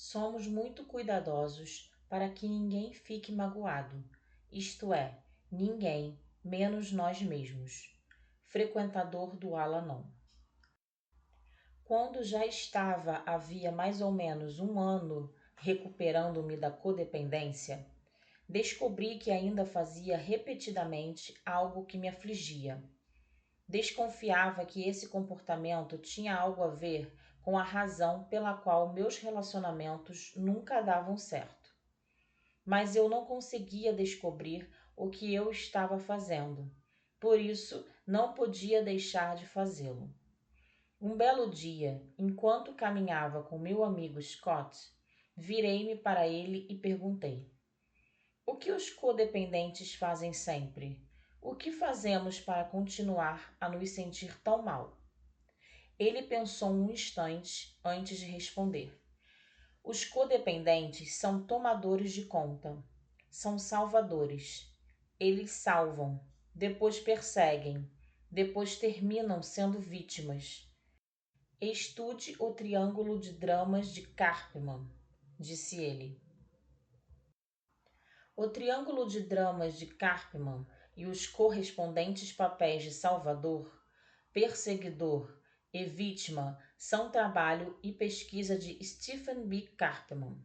Somos muito cuidadosos para que ninguém fique magoado, isto é, ninguém, menos nós mesmos. Frequentador do Al-Anon. Quando já estava havia mais ou menos um ano recuperando-me da codependência, descobri que ainda fazia repetidamente algo que me afligia. Desconfiava que esse comportamento tinha algo a ver com a razão pela qual meus relacionamentos nunca davam certo. Mas eu não conseguia descobrir o que eu estava fazendo. Por isso, não podia deixar de fazê-lo. Um belo dia, enquanto caminhava com meu amigo Scott, virei-me para ele e perguntei: o que os codependentes fazem sempre? O que fazemos para continuar a nos sentir tão mal? Ele pensou um instante antes de responder. Os codependentes são tomadores de conta. São salvadores. Eles salvam, depois perseguem, depois terminam sendo vítimas. Estude o triângulo de dramas de Karpman, disse ele. O triângulo de dramas de Karpman e os correspondentes papéis de salvador, perseguidor e vítima são trabalho e pesquisa de Stephen B. Karpman.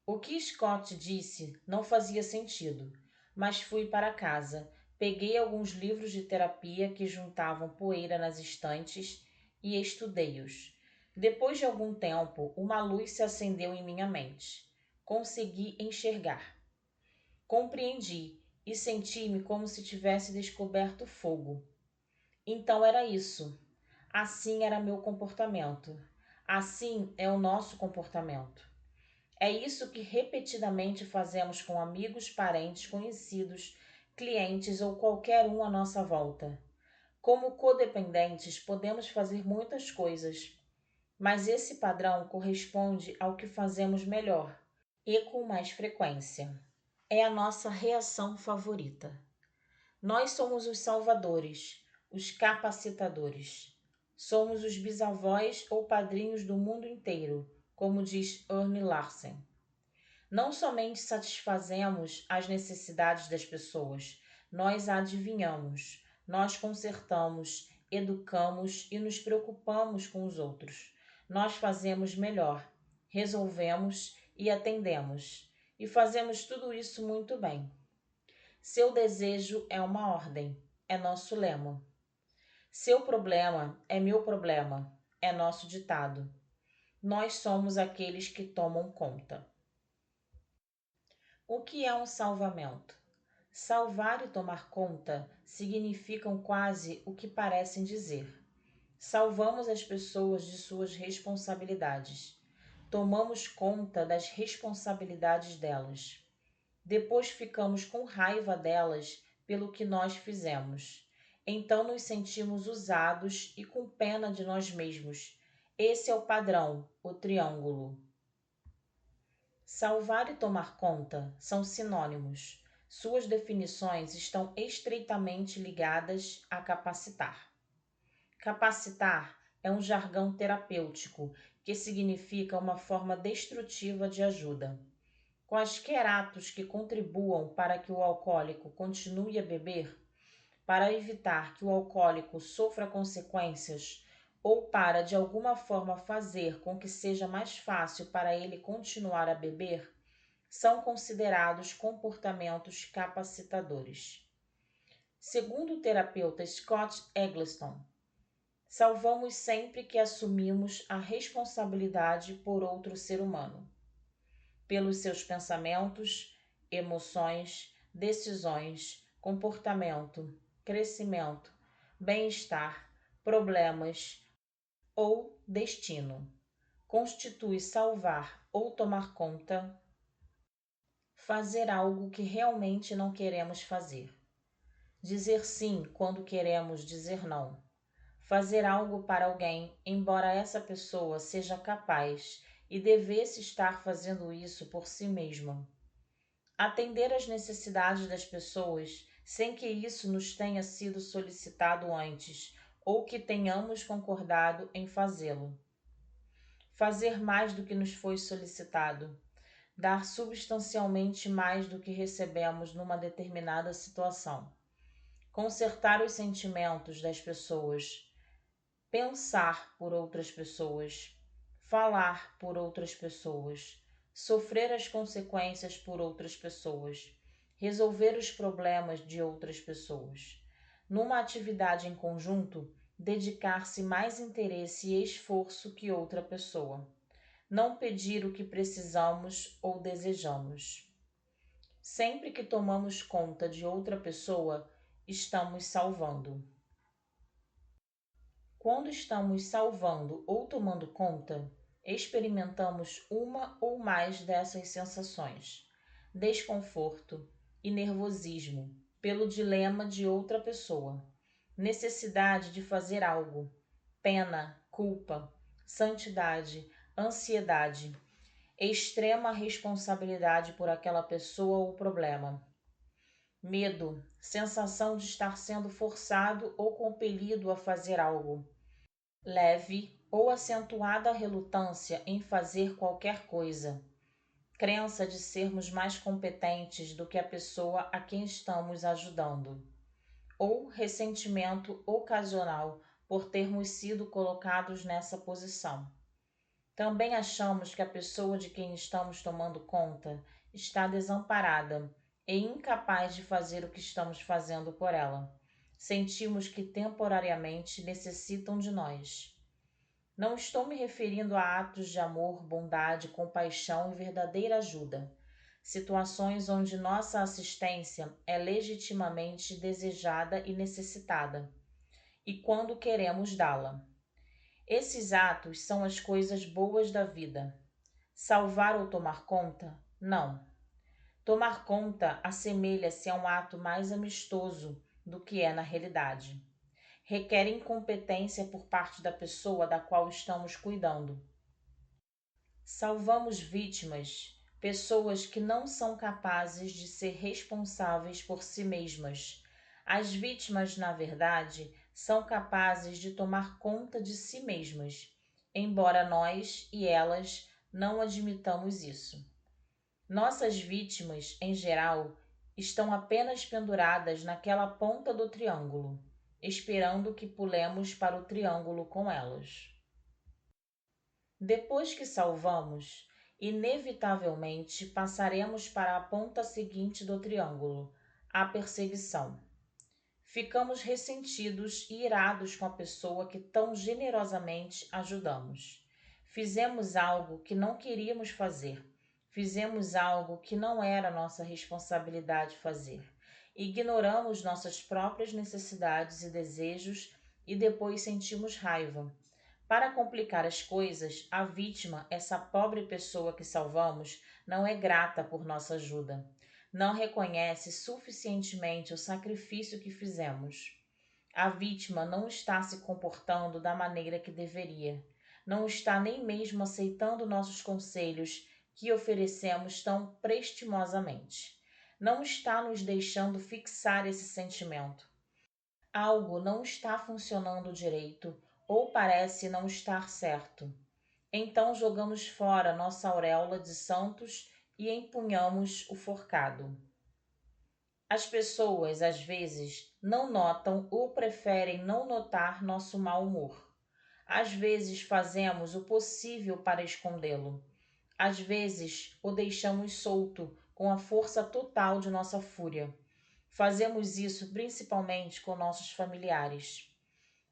O que Scott disse não fazia sentido, mas fui para casa, peguei alguns livros de terapia que juntavam poeira nas estantes e estudei-os. Depois de algum tempo, uma luz se acendeu em minha mente. Consegui enxergar. Compreendi e senti-me como se tivesse descoberto fogo. Então era isso. Assim era meu comportamento. Assim é o nosso comportamento. É isso que repetidamente fazemos com amigos, parentes, conhecidos, clientes ou qualquer um à nossa volta. Como codependentes, podemos fazer muitas coisas, mas esse padrão corresponde ao que fazemos melhor e com mais frequência. É a nossa reação favorita. Nós somos os salvadores, os capacitadores. Somos os bisavós ou padrinhos do mundo inteiro, como diz Ernie Larsen. Não somente satisfazemos as necessidades das pessoas, nós adivinhamos, nós consertamos, educamos e nos preocupamos com os outros. Nós fazemos melhor, resolvemos e atendemos. E fazemos tudo isso muito bem. Seu desejo é uma ordem, é nosso lema. Seu problema é meu problema, é nosso ditado. Nós somos aqueles que tomam conta. O que é um salvamento? Salvar e tomar conta significam quase o que parecem dizer. Salvamos as pessoas de suas responsabilidades. Tomamos conta das responsabilidades delas. Depois ficamos com raiva delas pelo que nós fizemos. Então nos sentimos usados e com pena de nós mesmos. Esse é o padrão, o triângulo. Salvar e tomar conta são sinônimos. Suas definições estão estreitamente ligadas a capacitar. Capacitar é um jargão terapêutico que significa uma forma destrutiva de ajuda. Quaisquer atos que contribuam para que o alcoólico continue a beber, para evitar que o alcoólico sofra consequências ou para de alguma forma fazer com que seja mais fácil para ele continuar a beber, são considerados comportamentos capacitadores. Segundo o terapeuta Scott Eggleston, salvamos sempre que assumimos a responsabilidade por outro ser humano, pelos seus pensamentos, emoções, decisões, comportamento, crescimento, bem-estar, problemas ou destino. Constitui salvar ou tomar conta, fazer algo que realmente não queremos fazer. Dizer sim quando queremos dizer não. Fazer algo para alguém, embora essa pessoa seja capaz e devesse estar fazendo isso por si mesma. Atender às necessidades das pessoas sem que isso nos tenha sido solicitado antes ou que tenhamos concordado em fazê-lo. fazer mais do que nos foi solicitado, dar substancialmente mais do que recebemos numa determinada situação, consertar os sentimentos das pessoas, pensar por outras pessoas, falar por outras pessoas, sofrer as consequências por outras pessoas, resolver os problemas de outras pessoas. Numa atividade em conjunto, dedicar-se mais interesse e esforço que outra pessoa. Não pedir o que precisamos ou desejamos. Sempre que tomamos conta de outra pessoa, estamos salvando. Quando estamos salvando ou tomando conta, experimentamos uma ou mais dessas sensações: desconforto e nervosismo pelo dilema de outra pessoa, necessidade de fazer algo, pena, culpa, santidade, ansiedade, extrema responsabilidade por aquela pessoa ou problema, medo, sensação de estar sendo forçado ou compelido a fazer algo, leve ou acentuada relutância em fazer qualquer coisa, crença de sermos mais competentes do que a pessoa a quem estamos ajudando, ou ressentimento ocasional por termos sido colocados nessa posição. Também achamos que a pessoa de quem estamos tomando conta está desamparada e incapaz de fazer o que estamos fazendo por ela. Sentimos que temporariamente necessitam de nós. Não estou me referindo a atos de amor, bondade, compaixão e verdadeira ajuda. Situações onde nossa assistência é legitimamente desejada e necessitada, e quando queremos dá-la. Esses atos são as coisas boas da vida. Salvar ou tomar conta? Não. Tomar conta assemelha-se a um ato mais amistoso do que é na realidade. Requer incompetência por parte da pessoa da qual estamos cuidando. Salvamos vítimas, pessoas que não são capazes de ser responsáveis por si mesmas. As vítimas, na verdade, são capazes de tomar conta de si mesmas, embora nós e elas não admitamos isso. Nossas vítimas, em geral, estão apenas penduradas naquela ponta do triângulo, esperando que pulemos para o triângulo com elas. Depois que salvamos, inevitavelmente passaremos para a ponta seguinte do triângulo, a perseguição. Ficamos ressentidos e irados com a pessoa que tão generosamente ajudamos. Fizemos algo que não queríamos fazer. Fizemos algo que não era nossa responsabilidade fazer. Ignoramos nossas próprias necessidades e desejos e depois sentimos raiva. Para complicar as coisas, a vítima, essa pobre pessoa que salvamos, não é grata por nossa ajuda. Não reconhece suficientemente o sacrifício que fizemos. A vítima não está se comportando da maneira que deveria. Não está nem mesmo aceitando nossos conselhos que oferecemos tão prestimosamente. Não está nos deixando fixar esse sentimento. Algo não está funcionando direito ou parece não estar certo. Então jogamos fora nossa auréola de santos e empunhamos o forcado. As pessoas, às vezes, não notam ou preferem não notar nosso mau humor. Às vezes fazemos o possível para escondê-lo. Às vezes o deixamos solto com a força total de nossa fúria. Fazemos isso principalmente com nossos familiares.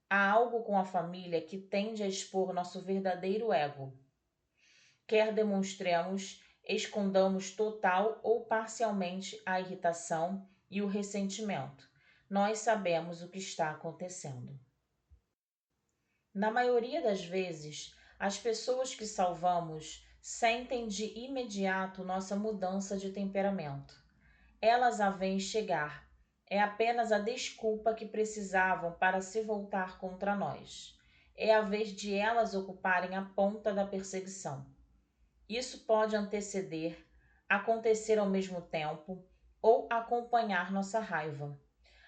Há algo com a família que tende a expor nosso verdadeiro ego. Quer demonstremos, escondamos total ou parcialmente a irritação e o ressentimento. Nós sabemos o que está acontecendo. Na maioria das vezes, as pessoas que salvamos sentem de imediato nossa mudança de temperamento. Elas a veem chegar. É apenas a desculpa que precisavam para se voltar contra nós. É a vez de elas ocuparem a ponta da perseguição. Isso pode anteceder, acontecer ao mesmo tempo ou acompanhar nossa raiva.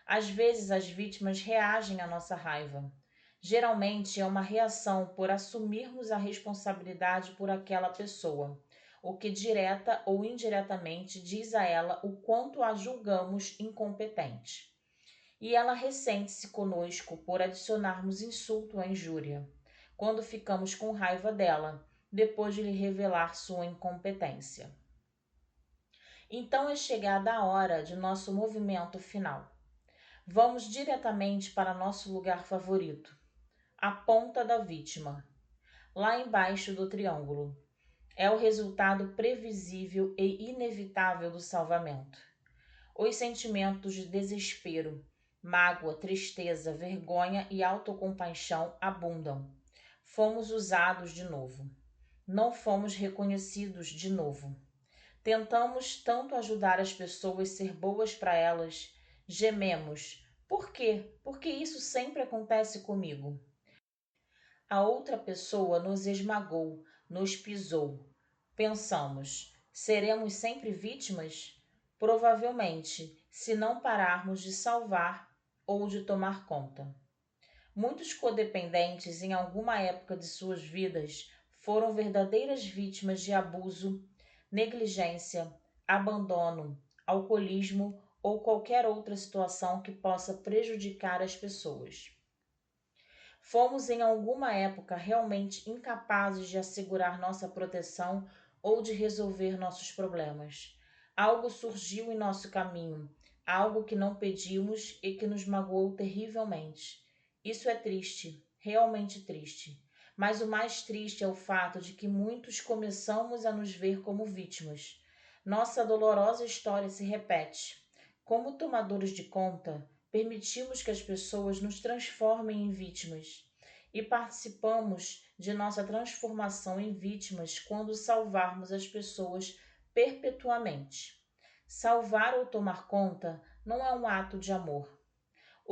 Às vezes as vítimas reagem à nossa raiva. Geralmente é uma reação por assumirmos a responsabilidade por aquela pessoa, o que direta ou indiretamente diz a ela o quanto a julgamos incompetente. E ela ressente-se conosco por adicionarmos insulto à injúria, quando ficamos com raiva dela, depois de lhe revelar sua incompetência. Então é chegada a hora de nosso movimento final. Vamos diretamente para nosso lugar favorito, a ponta da vítima, lá embaixo do triângulo. É o resultado previsível e inevitável do salvamento. Os sentimentos de desespero, mágoa, tristeza, vergonha e autocompaixão abundam. Fomos usados de novo. Não fomos reconhecidos de novo. Tentamos tanto ajudar as pessoas, ser boas para elas. Gememos. Por quê? Porque isso sempre acontece comigo. A outra pessoa nos esmagou, nos pisou. Pensamos, seremos sempre vítimas? Provavelmente, se não pararmos de salvar ou de tomar conta. Muitos codependentes, em alguma época de suas vidas, foram verdadeiras vítimas de abuso, negligência, abandono, alcoolismo ou qualquer outra situação que possa prejudicar as pessoas. Fomos em alguma época realmente incapazes de assegurar nossa proteção ou de resolver nossos problemas. Algo surgiu em nosso caminho, algo que não pedimos e que nos magoou terrivelmente. Isso é triste, realmente triste. Mas o mais triste é o fato de que muitos começamos a nos ver como vítimas. Nossa dolorosa história se repete. Como tomadores de conta, permitimos que as pessoas nos transformem em vítimas e participamos de nossa transformação em vítimas quando salvarmos as pessoas perpetuamente. Salvar ou tomar conta não é um ato de amor.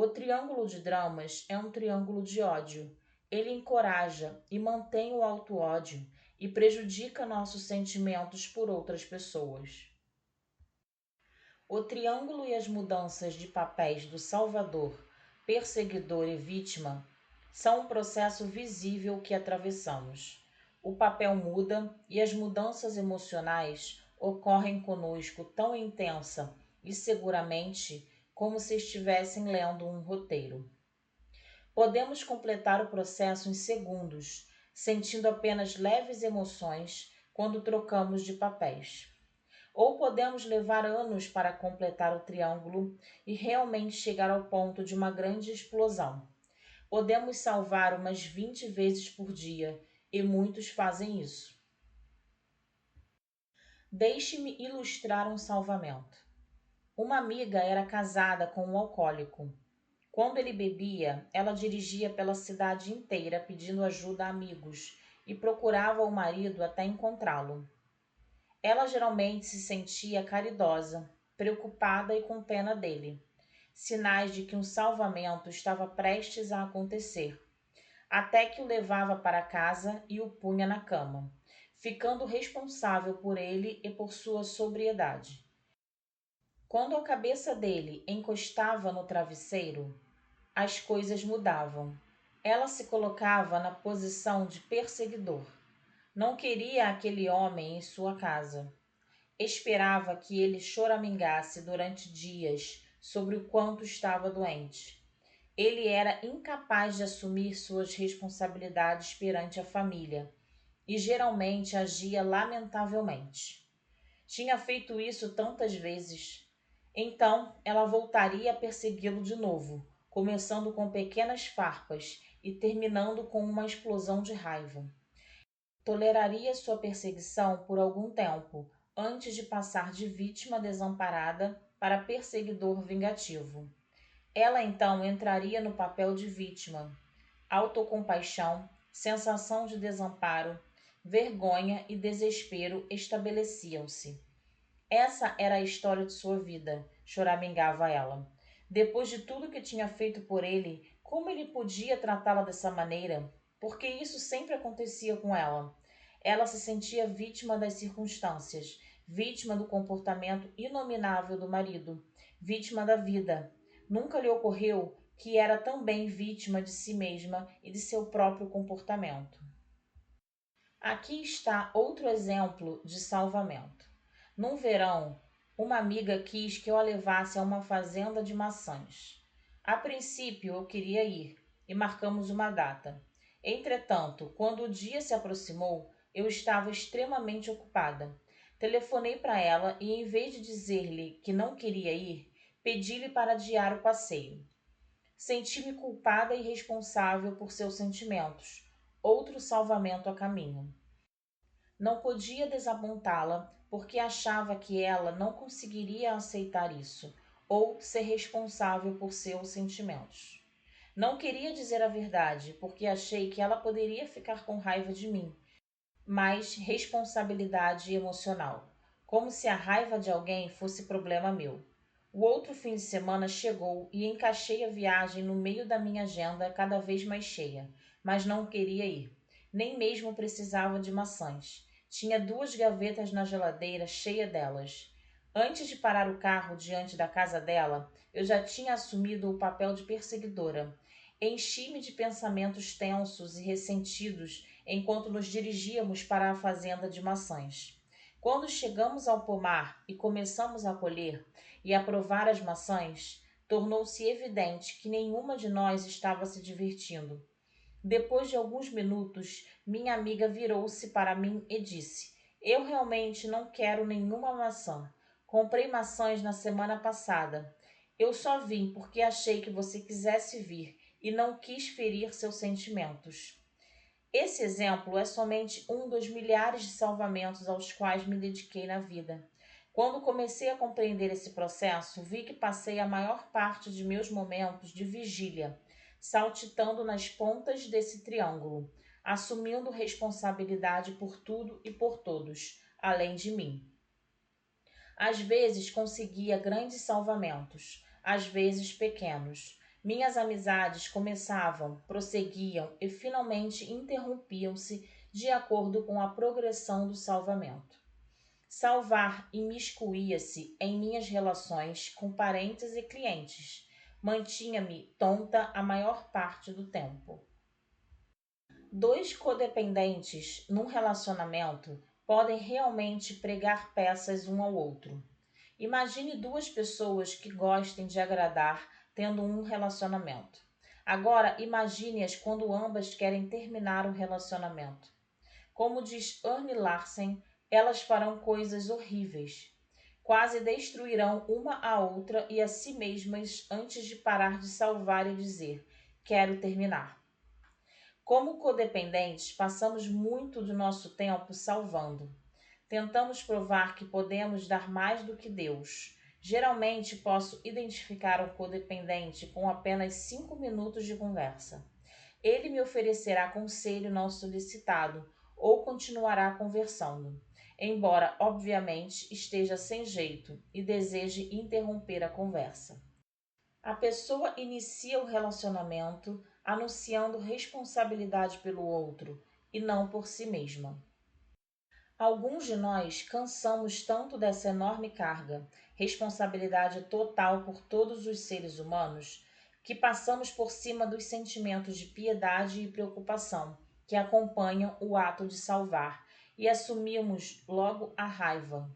O triângulo de dramas é um triângulo de ódio. Ele encoraja e mantém o auto-ódio e prejudica nossos sentimentos por outras pessoas. O triângulo e as mudanças de papéis do salvador, perseguidor e vítima são um processo visível que atravessamos. O papel muda e as mudanças emocionais ocorrem conosco tão intensa e seguramente como se estivessem lendo um roteiro. Podemos completar o processo em segundos, sentindo apenas leves emoções quando trocamos de papéis. Ou podemos levar anos para completar o triângulo e realmente chegar ao ponto de uma grande explosão. Podemos salvar umas 20 vezes por dia e muitos fazem isso. Deixe-me ilustrar um salvamento. Uma amiga era casada com um alcoólico. Quando ele bebia, ela dirigia pela cidade inteira pedindo ajuda a amigos e procurava o marido até encontrá-lo. Ela geralmente se sentia caridosa, preocupada e com pena dele, sinais de que um salvamento estava prestes a acontecer, até que o levava para casa e o punha na cama, ficando responsável por ele e por sua sobriedade. Quando a cabeça dele encostava no travesseiro, as coisas mudavam. Ela se colocava na posição de perseguidor. Não queria aquele homem em sua casa. Esperava que ele choramingasse durante dias sobre o quanto estava doente. Ele era incapaz de assumir suas responsabilidades perante a família e geralmente agia lamentavelmente. Tinha feito isso tantas vezes. Então ela voltaria a persegui-lo de novo, começando com pequenas farpas e terminando com uma explosão de raiva. Toleraria sua perseguição por algum tempo, antes de passar de vítima desamparada para perseguidor vingativo. Ela então entraria no papel de vítima. Autocompaixão, sensação de desamparo, vergonha e desespero estabeleciam-se. Essa era a história de sua vida, choramingava ela. Depois de tudo que tinha feito por ele, como ele podia tratá-la dessa maneira? Porque isso sempre acontecia com ela. Ela se sentia vítima das circunstâncias, vítima do comportamento inominável do marido, vítima da vida. Nunca lhe ocorreu que era também vítima de si mesma e de seu próprio comportamento. Aqui está outro exemplo de salvamento. Num verão, uma amiga quis que eu a levasse a uma fazenda de maçãs. A princípio, eu queria ir e marcamos uma data. Entretanto, quando o dia se aproximou, eu estava extremamente ocupada. Telefonei para ela e, em vez de dizer-lhe que não queria ir, pedi-lhe para adiar o passeio. Senti-me culpada e responsável por seus sentimentos. Outro salvamento a caminho. Não podia desapontá-la porque achava que ela não conseguiria aceitar isso ou ser responsável por seus sentimentos. Não queria dizer a verdade porque achei que ela poderia ficar com raiva de mim, mas responsabilidade emocional, como se a raiva de alguém fosse problema meu. O outro fim de semana chegou e encaixei a viagem no meio da minha agenda cada vez mais cheia, mas não queria ir. Nem mesmo precisava de maçãs. Tinha 2 gavetas na geladeira cheia delas. Antes de parar o carro diante da casa dela, eu já tinha assumido o papel de perseguidora. Enchi-me de pensamentos tensos e ressentidos enquanto nos dirigíamos para a fazenda de maçãs. Quando chegamos ao pomar e começamos a colher e a provar as maçãs, tornou-se evidente que nenhuma de nós estava se divertindo. Depois de alguns minutos, minha amiga virou-se para mim e disse: Eu realmente não quero nenhuma maçã. Comprei maçãs na semana passada. Eu só vim porque achei que você quisesse vir e não quis ferir seus sentimentos. Esse exemplo é somente um dos milhares de salvamentos aos quais me dediquei na vida. Quando comecei a compreender esse processo, vi que passei a maior parte de meus momentos de vigília, saltitando nas pontas desse triângulo, assumindo responsabilidade por tudo e por todos, além de mim. Às vezes conseguia grandes salvamentos, às vezes pequenos. Minhas amizades começavam, prosseguiam e finalmente interrompiam-se de acordo com a progressão do salvamento. Salvar imiscuía-se em minhas relações com parentes e clientes. Mantinha-me tonta a maior parte do tempo. Dois codependentes num relacionamento podem realmente pregar peças um ao outro. Imagine 2 pessoas que gostem de agradar tendo um relacionamento. Agora, imagine-as quando ambas querem terminar o relacionamento. Como diz Ernie Larsen, elas farão coisas horríveis. Quase destruirão uma a outra e a si mesmas antes de parar de salvar e dizer: Quero terminar. Como codependentes, passamos muito do nosso tempo salvando. Tentamos provar que podemos dar mais do que Deus. Geralmente posso identificar um codependente com apenas 5 minutos de conversa. Ele me oferecerá conselho não solicitado ou continuará conversando, embora obviamente esteja sem jeito e deseje interromper a conversa. A pessoa inicia o relacionamento anunciando responsabilidade pelo outro e não por si mesma. Alguns de nós cansamos tanto dessa enorme carga, responsabilidade total por todos os seres humanos, que passamos por cima dos sentimentos de piedade e preocupação que acompanham o ato de salvar e assumimos logo a raiva.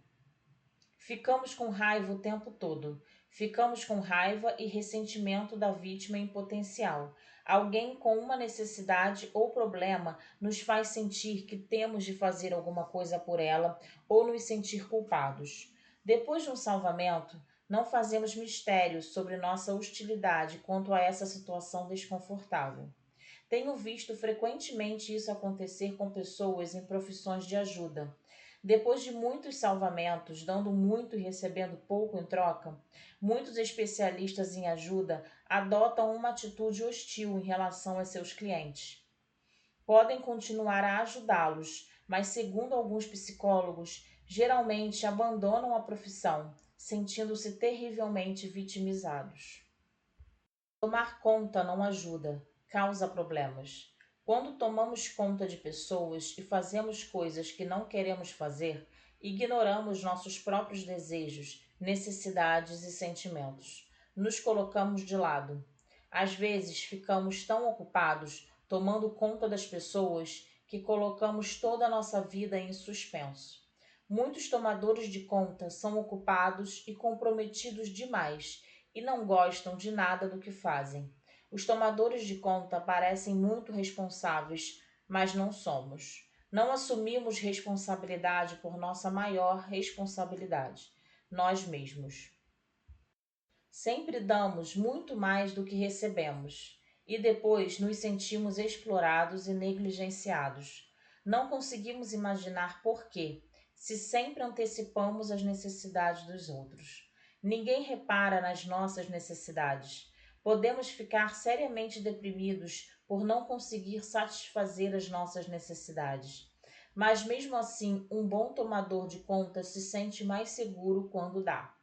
Ficamos com raiva o tempo todo. Ficamos com raiva e ressentimento da vítima em potencial. Alguém com uma necessidade ou problema nos faz sentir que temos de fazer alguma coisa por ela ou nos sentir culpados. Depois de um salvamento, não fazemos mistério sobre nossa hostilidade quanto a essa situação desconfortável. Tenho visto frequentemente isso acontecer com pessoas em profissões de ajuda. Depois de muitos salvamentos, dando muito e recebendo pouco em troca, muitos especialistas em ajuda adotam uma atitude hostil em relação a seus clientes. Podem continuar a ajudá-los, mas, segundo alguns psicólogos, geralmente abandonam a profissão, sentindo-se terrivelmente vitimizados. Tomar conta não ajuda, causa problemas. Quando tomamos conta de pessoas e fazemos coisas que não queremos fazer, ignoramos nossos próprios desejos, necessidades e sentimentos. Nos colocamos de lado. Às vezes ficamos tão ocupados tomando conta das pessoas que colocamos toda a nossa vida em suspenso. Muitos tomadores de conta são ocupados e comprometidos demais e não gostam de nada do que fazem. Os tomadores de conta parecem muito responsáveis, mas não somos. Não assumimos responsabilidade por nossa maior responsabilidade, nós mesmos. Sempre damos muito mais do que recebemos e depois nos sentimos explorados e negligenciados. Não conseguimos imaginar por quê, se sempre antecipamos as necessidades dos outros. Ninguém repara nas nossas necessidades. Podemos ficar seriamente deprimidos por não conseguir satisfazer as nossas necessidades. Mas mesmo assim, um bom tomador de conta se sente mais seguro quando dá.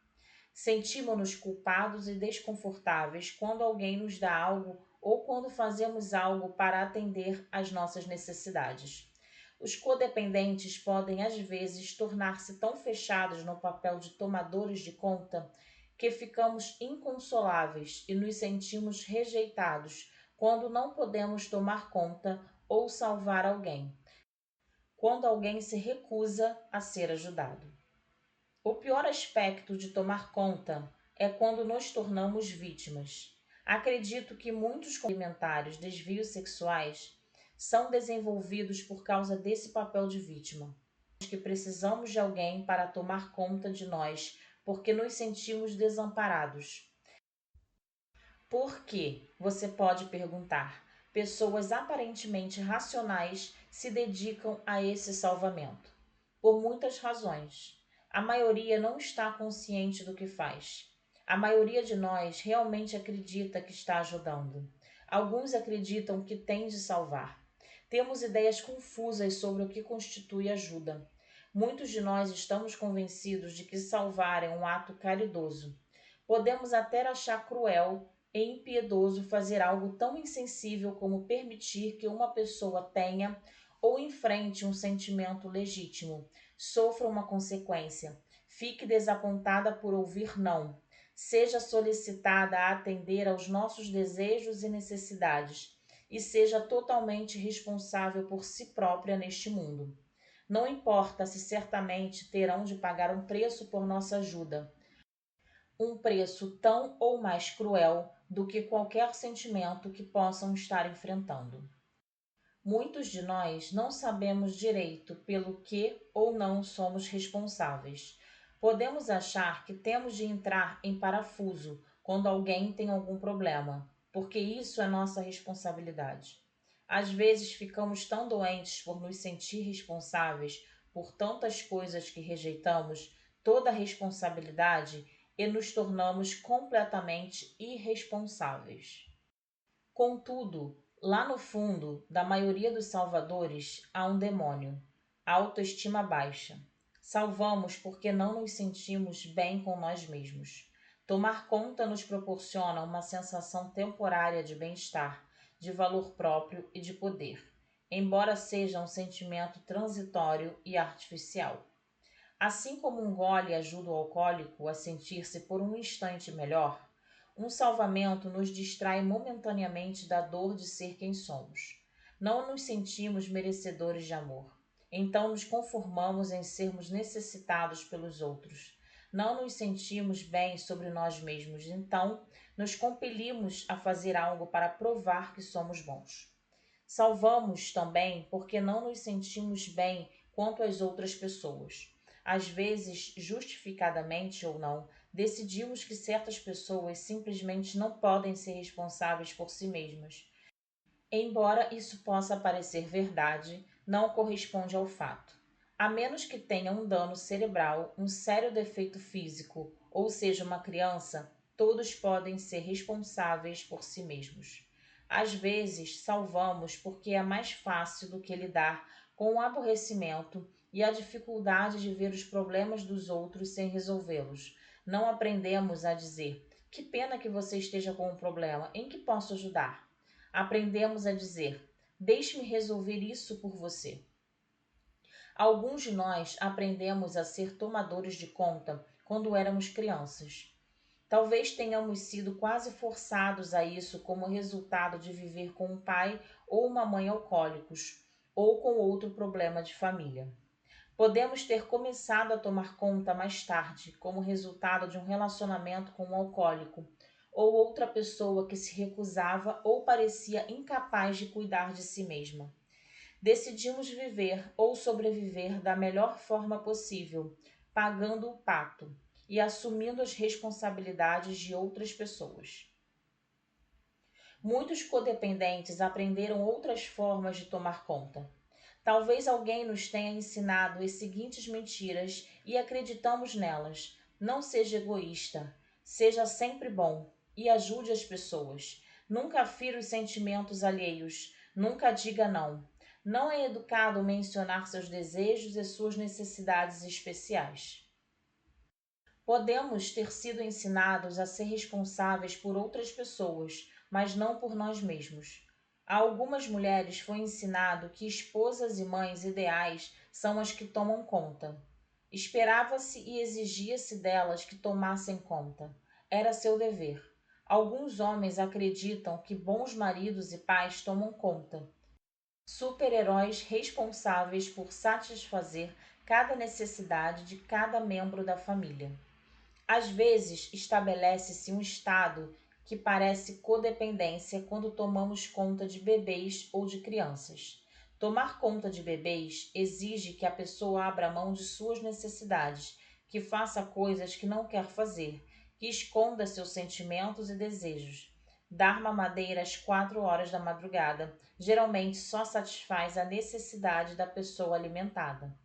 Sentimos-nos culpados e desconfortáveis quando alguém nos dá algo ou quando fazemos algo para atender às nossas necessidades. Os codependentes podem, às vezes, tornar-se tão fechados no papel de tomadores de conta que ficamos inconsoláveis e nos sentimos rejeitados quando não podemos tomar conta ou salvar alguém, quando alguém se recusa a ser ajudado. O pior aspecto de tomar conta é quando nos tornamos vítimas. Acredito que muitos complementários desvios sexuais são desenvolvidos por causa desse papel de vítima. Que precisamos de alguém para tomar conta de nós porque nos sentimos desamparados. Por que? Você pode perguntar. Pessoas aparentemente racionais se dedicam a esse salvamento. Por muitas razões. A maioria não está consciente do que faz. A maioria de nós realmente acredita que está ajudando. Alguns acreditam que tem de salvar. Temos ideias confusas sobre o que constitui ajuda. Muitos de nós estamos convencidos de que salvar é um ato caridoso. Podemos até achar cruel e impiedoso fazer algo tão insensível como permitir que uma pessoa tenha ou enfrente um sentimento legítimo, sofra uma consequência, fique desapontada por ouvir não, seja solicitada a atender aos nossos desejos e necessidades e seja totalmente responsável por si própria neste mundo. Não importa se certamente terão de pagar um preço por nossa ajuda, um preço tão ou mais cruel do que qualquer sentimento que possam estar enfrentando. Muitos de nós não sabemos direito pelo que ou não somos responsáveis. Podemos achar que temos de entrar em parafuso quando alguém tem algum problema, porque isso é nossa responsabilidade. Às vezes ficamos tão doentes por nos sentir responsáveis por tantas coisas que rejeitamos toda a responsabilidade e nos tornamos completamente irresponsáveis. Contudo, lá no fundo da maioria dos salvadores há um demônio, a autoestima baixa. Salvamos porque não nos sentimos bem com nós mesmos. Tomar conta nos proporciona uma sensação temporária de bem-estar, de valor próprio e de poder, embora seja um sentimento transitório e artificial. Assim como um gole ajuda o alcoólico a sentir-se por um instante melhor, um salvamento nos distrai momentaneamente da dor de ser quem somos. Não nos sentimos merecedores de amor. Então nos conformamos em sermos necessitados pelos outros. Não nos sentimos bem sobre nós mesmos. Então nos compelimos a fazer algo para provar que somos bons. Salvamos também porque não nos sentimos bem quanto às outras pessoas. Às vezes, justificadamente ou não, decidimos que certas pessoas simplesmente não podem ser responsáveis por si mesmas. Embora isso possa parecer verdade, não corresponde ao fato. A menos que tenha um dano cerebral, um sério defeito físico, ou seja, uma criança, todos podem ser responsáveis por si mesmos. Às vezes, salvamos porque é mais fácil do que lidar com o aborrecimento e a dificuldade de ver os problemas dos outros sem resolvê-los. Não aprendemos a dizer: que pena que você esteja com um problema, em que posso ajudar? Aprendemos a dizer: deixe-me resolver isso por você. Alguns de nós aprendemos a ser tomadores de conta quando éramos crianças. Talvez tenhamos sido quase forçados a isso como resultado de viver com um pai ou uma mãe alcoólicos, ou com outro problema de família. Podemos ter começado a tomar conta mais tarde, como resultado de um relacionamento com um alcoólico, ou outra pessoa que se recusava ou parecia incapaz de cuidar de si mesma. Decidimos viver ou sobreviver da melhor forma possível, pagando o pato e assumindo as responsabilidades de outras pessoas. Muitos codependentes aprenderam outras formas de tomar conta. Talvez alguém nos tenha ensinado as seguintes mentiras e acreditamos nelas. Não seja egoísta, seja sempre bom e ajude as pessoas. Nunca fira os sentimentos alheios, nunca diga não. Não é educado mencionar seus desejos e suas necessidades especiais. Podemos ter sido ensinados a ser responsáveis por outras pessoas, mas não por nós mesmos. A algumas mulheres foi ensinado que esposas e mães ideais são as que tomam conta. Esperava-se e exigia-se delas que tomassem conta. Era seu dever. Alguns homens acreditam que bons maridos e pais tomam conta. Super-heróis responsáveis por satisfazer cada necessidade de cada membro da família. Às vezes, estabelece-se um estado que parece codependência quando tomamos conta de bebês ou de crianças. Tomar conta de bebês exige que a pessoa abra mão de suas necessidades, que faça coisas que não quer fazer, que esconda seus sentimentos e desejos. Dar mamadeira às 4 horas da madrugada geralmente só satisfaz a necessidade da pessoa alimentada.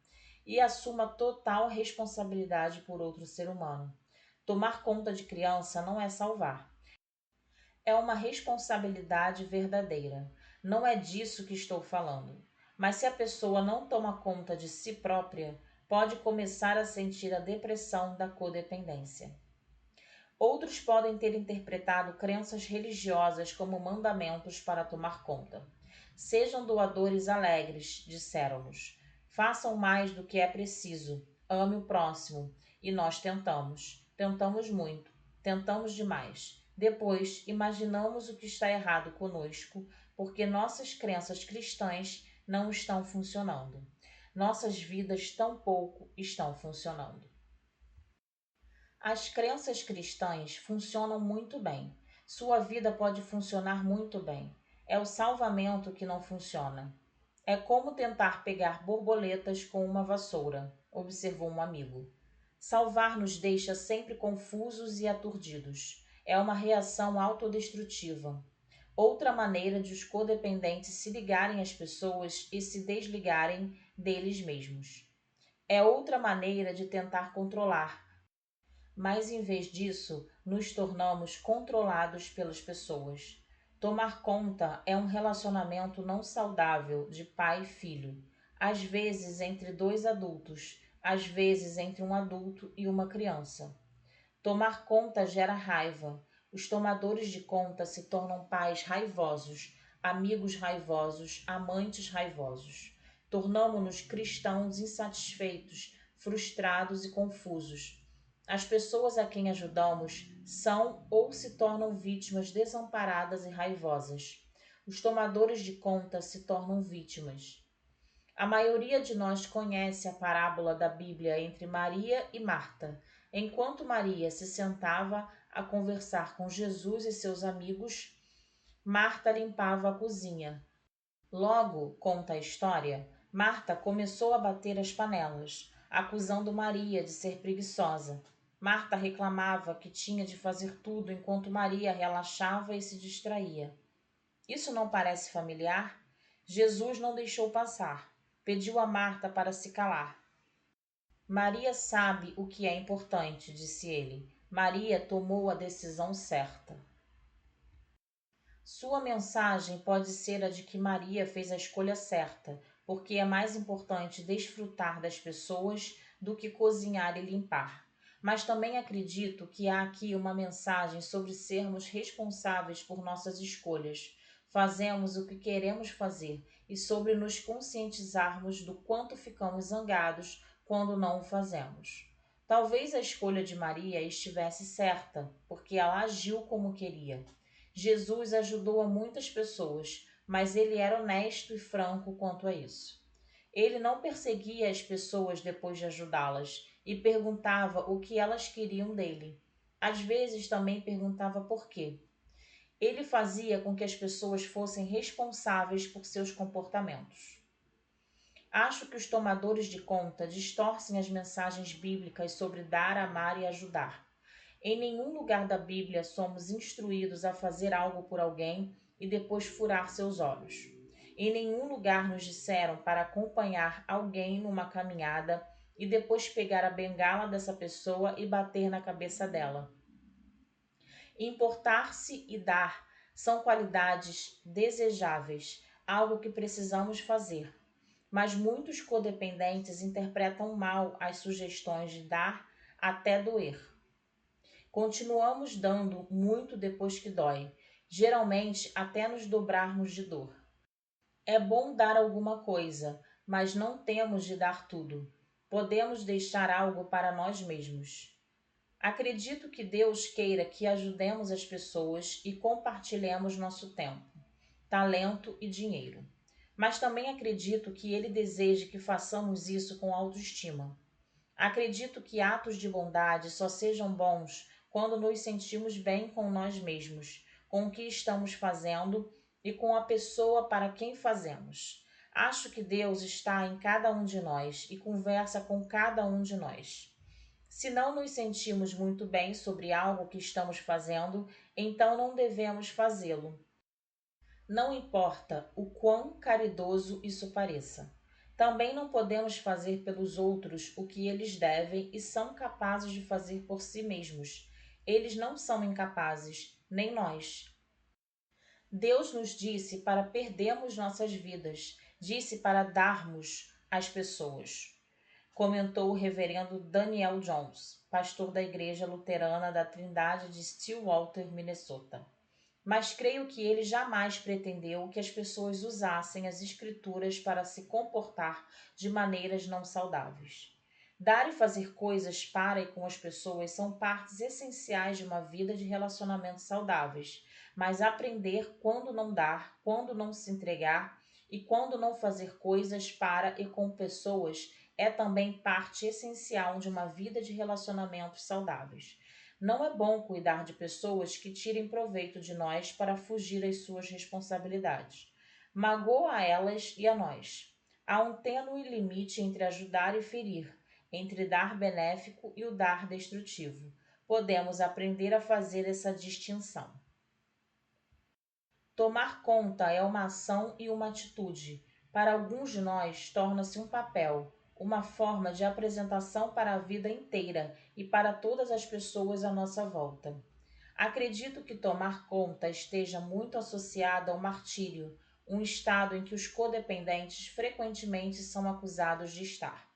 E assuma total responsabilidade por outro ser humano. Tomar conta de criança não é salvar. É uma responsabilidade verdadeira. Não é disso que estou falando. Mas se a pessoa não toma conta de si própria, pode começar a sentir a depressão da codependência. Outros podem ter interpretado crenças religiosas como mandamentos para tomar conta. Sejam doadores alegres, disseram-nos. Façam mais do que é preciso. Ame o próximo. E nós tentamos. Tentamos muito. Tentamos demais. Depois, imaginamos o que está errado conosco, porque nossas crenças cristãs não estão funcionando. Nossas vidas tampouco estão funcionando. As crenças cristãs funcionam muito bem. Sua vida pode funcionar muito bem. É o salvamento que não funciona. É como tentar pegar borboletas com uma vassoura, observou um amigo. Salvar nos deixa sempre confusos e aturdidos. É uma reação autodestrutiva. Outra maneira de os codependentes se ligarem às pessoas e se desligarem deles mesmos. É outra maneira de tentar controlar, mas em vez disso, nos tornamos controlados pelas pessoas. Tomar conta é um relacionamento não saudável de pai e filho, às vezes entre dois adultos, às vezes entre um adulto e uma criança. Tomar conta gera raiva. Os tomadores de conta se tornam pais raivosos, amigos raivosos, amantes raivosos. Tornamo-nos cristãos insatisfeitos, frustrados e confusos. As pessoas a quem ajudamos são ou se tornam vítimas desamparadas e raivosas. Os tomadores de conta se tornam vítimas. A maioria de nós conhece a parábola da Bíblia entre Maria e Marta. Enquanto Maria se sentava a conversar com Jesus e seus amigos, Marta limpava a cozinha. Logo, conta a história, Marta começou a bater as panelas, acusando Maria de ser preguiçosa. Marta reclamava que tinha de fazer tudo enquanto Maria relaxava e se distraía. Isso não parece familiar? Jesus não deixou passar. Pediu a Marta para se calar. Maria sabe o que é importante, disse ele. Maria tomou a decisão certa. Sua mensagem pode ser a de que Maria fez a escolha certa, porque é mais importante desfrutar das pessoas do que cozinhar e limpar. Mas também acredito que há aqui uma mensagem sobre sermos responsáveis por nossas escolhas. Fazemos o que queremos fazer e sobre nos conscientizarmos do quanto ficamos zangados quando não o fazemos. Talvez a escolha de Maria estivesse certa, porque ela agiu como queria. Jesus ajudou a muitas pessoas, mas ele era honesto e franco quanto a isso. Ele não perseguia as pessoas depois de ajudá-las e perguntava o que elas queriam dele. Às vezes também perguntava por quê. Ele fazia com que as pessoas fossem responsáveis por seus comportamentos. Acho que os tomadores de conta distorcem as mensagens bíblicas sobre dar, amar e ajudar. Em nenhum lugar da Bíblia somos instruídos a fazer algo por alguém e depois furar seus olhos. Em nenhum lugar nos disseram para acompanhar alguém numa caminhada e depois pegar a bengala dessa pessoa e bater na cabeça dela. Importar-se e dar são qualidades desejáveis, algo que precisamos fazer. Mas muitos codependentes interpretam mal as sugestões de dar até doer. Continuamos dando muito depois que dói, geralmente até nos dobrarmos de dor. É bom dar alguma coisa, mas não temos de dar tudo. Podemos deixar algo para nós mesmos. Acredito que Deus queira que ajudemos as pessoas e compartilhemos nosso tempo, talento e dinheiro. Mas também acredito que Ele deseja que façamos isso com autoestima. Acredito que atos de bondade só sejam bons quando nos sentimos bem com nós mesmos, com o que estamos fazendo e com a pessoa para quem fazemos. Acho que Deus está em cada um de nós e conversa com cada um de nós. Se não nos sentimos muito bem sobre algo que estamos fazendo, então não devemos fazê-lo. Não importa o quão caridoso isso pareça. Também não podemos fazer pelos outros o que eles devem e são capazes de fazer por si mesmos. Eles não são incapazes, nem nós. Deus nos disse para perdermos nossas vidas, disse para darmos às pessoas, comentou o reverendo Daniel Jones, pastor da Igreja Luterana da Trindade de Stillwater, Minnesota. Mas creio que ele jamais pretendeu que as pessoas usassem as escrituras para se comportar de maneiras não saudáveis. Dar e fazer coisas para e com as pessoas são partes essenciais de uma vida de relacionamentos saudáveis, mas aprender quando não dar, quando não se entregar e quando não fazer coisas para e com pessoas é também parte essencial de uma vida de relacionamentos saudáveis. Não é bom cuidar de pessoas que tirem proveito de nós para fugir às suas responsabilidades. Magoa a elas e a nós. Há um tênue limite entre ajudar e ferir, entre dar benéfico e o dar destrutivo. Podemos aprender a fazer essa distinção. Tomar conta é uma ação e uma atitude. Para alguns de nós, torna-se um papel, uma forma de apresentação para a vida inteira e para todas as pessoas à nossa volta. Acredito que tomar conta esteja muito associado ao martírio, um estado em que os codependentes frequentemente são acusados de estar,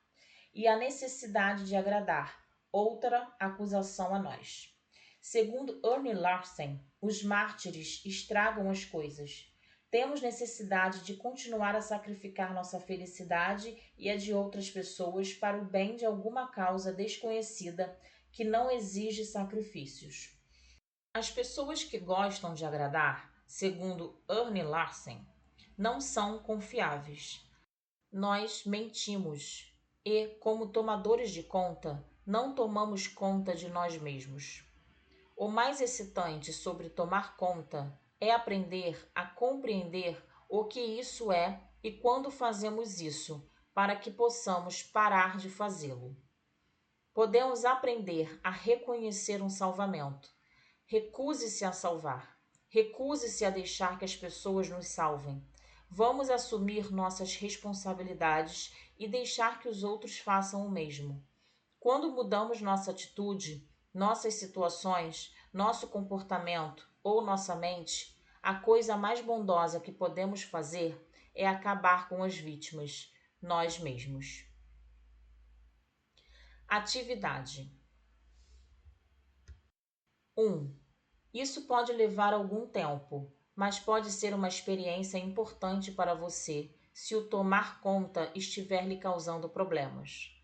e a necessidade de agradar, outra acusação a nós. Segundo Ernie Larsen, os mártires estragam as coisas. Temos necessidade de continuar a sacrificar nossa felicidade e a de outras pessoas para o bem de alguma causa desconhecida que não exige sacrifícios. As pessoas que gostam de agradar, segundo Ernie Larsen, não são confiáveis. Nós mentimos e, como tomadores de conta, não tomamos conta de nós mesmos. O mais excitante sobre tomar conta é aprender a compreender o que isso é e quando fazemos isso, para que possamos parar de fazê-lo. Podemos aprender a reconhecer um salvamento. Recuse-se a salvar. Recuse-se a deixar que as pessoas nos salvem. Vamos assumir nossas responsabilidades e deixar que os outros façam o mesmo. Quando mudamos nossa atitude, nossas situações, nosso comportamento ou nossa mente, a coisa mais bondosa que podemos fazer é acabar com as vítimas, nós mesmos. Atividade 1. Isso pode levar algum tempo, mas pode ser uma experiência importante para você se o tomar conta estiver lhe causando problemas.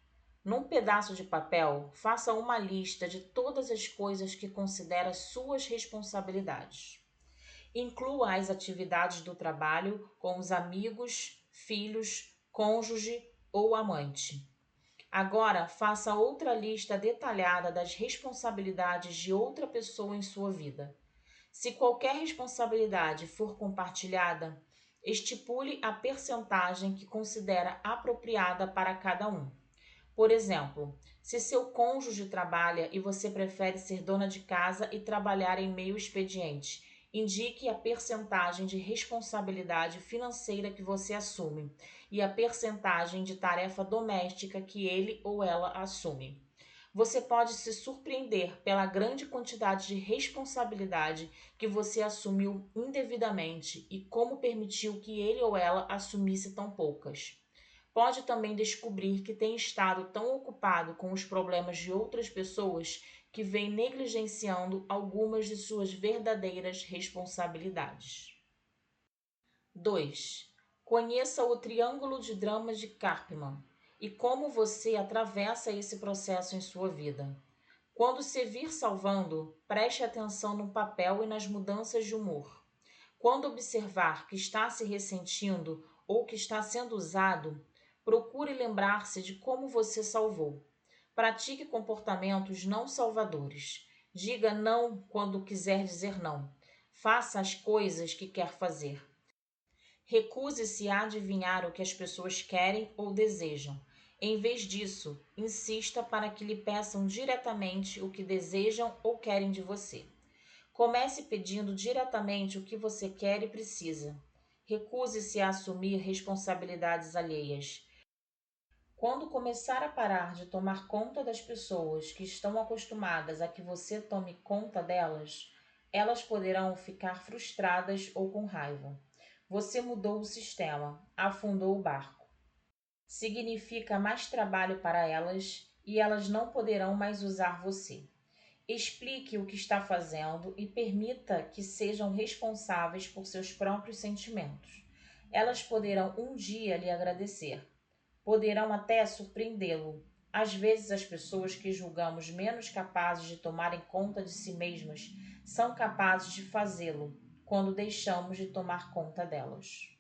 Num pedaço de papel, faça uma lista de todas as coisas que considera suas responsabilidades. Inclua as atividades do trabalho com os amigos, filhos, cônjuge ou amante. Agora, faça outra lista detalhada das responsabilidades de outra pessoa em sua vida. Se qualquer responsabilidade for compartilhada, estipule a percentagem que considera apropriada para cada um. Por exemplo, se seu cônjuge trabalha e você prefere ser dona de casa e trabalhar em meio expediente, indique a percentagem de responsabilidade financeira que você assume e a percentagem de tarefa doméstica que ele ou ela assume. Você pode se surpreender pela grande quantidade de responsabilidade que você assumiu indevidamente e como permitiu que ele ou ela assumisse tão poucas. Pode também descobrir que tem estado tão ocupado com os problemas de outras pessoas que vem negligenciando algumas de suas verdadeiras responsabilidades. 2. Conheça o Triângulo de Dramas de Karpman e como você atravessa esse processo em sua vida. Quando se vir salvando, preste atenção no papel e nas mudanças de humor. Quando observar que está se ressentindo ou que está sendo usado, procure lembrar-se de como você salvou. Pratique comportamentos não salvadores. Diga não quando quiser dizer não. Faça as coisas que quer fazer. Recuse-se a adivinhar o que as pessoas querem ou desejam. Em vez disso, insista para que lhe peçam diretamente o que desejam ou querem de você. Comece pedindo diretamente o que você quer e precisa. Recuse-se a assumir responsabilidades alheias. Quando começar a parar de tomar conta das pessoas que estão acostumadas a que você tome conta delas, elas poderão ficar frustradas ou com raiva. Você mudou o sistema, afundou o barco. Significa mais trabalho para elas e elas não poderão mais usar você. Explique o que está fazendo e permita que sejam responsáveis por seus próprios sentimentos. Elas poderão um dia lhe agradecer. Poderão até surpreendê-lo. Às vezes, as pessoas que julgamos menos capazes de tomarem conta de si mesmas são capazes de fazê-lo quando deixamos de tomar conta delas.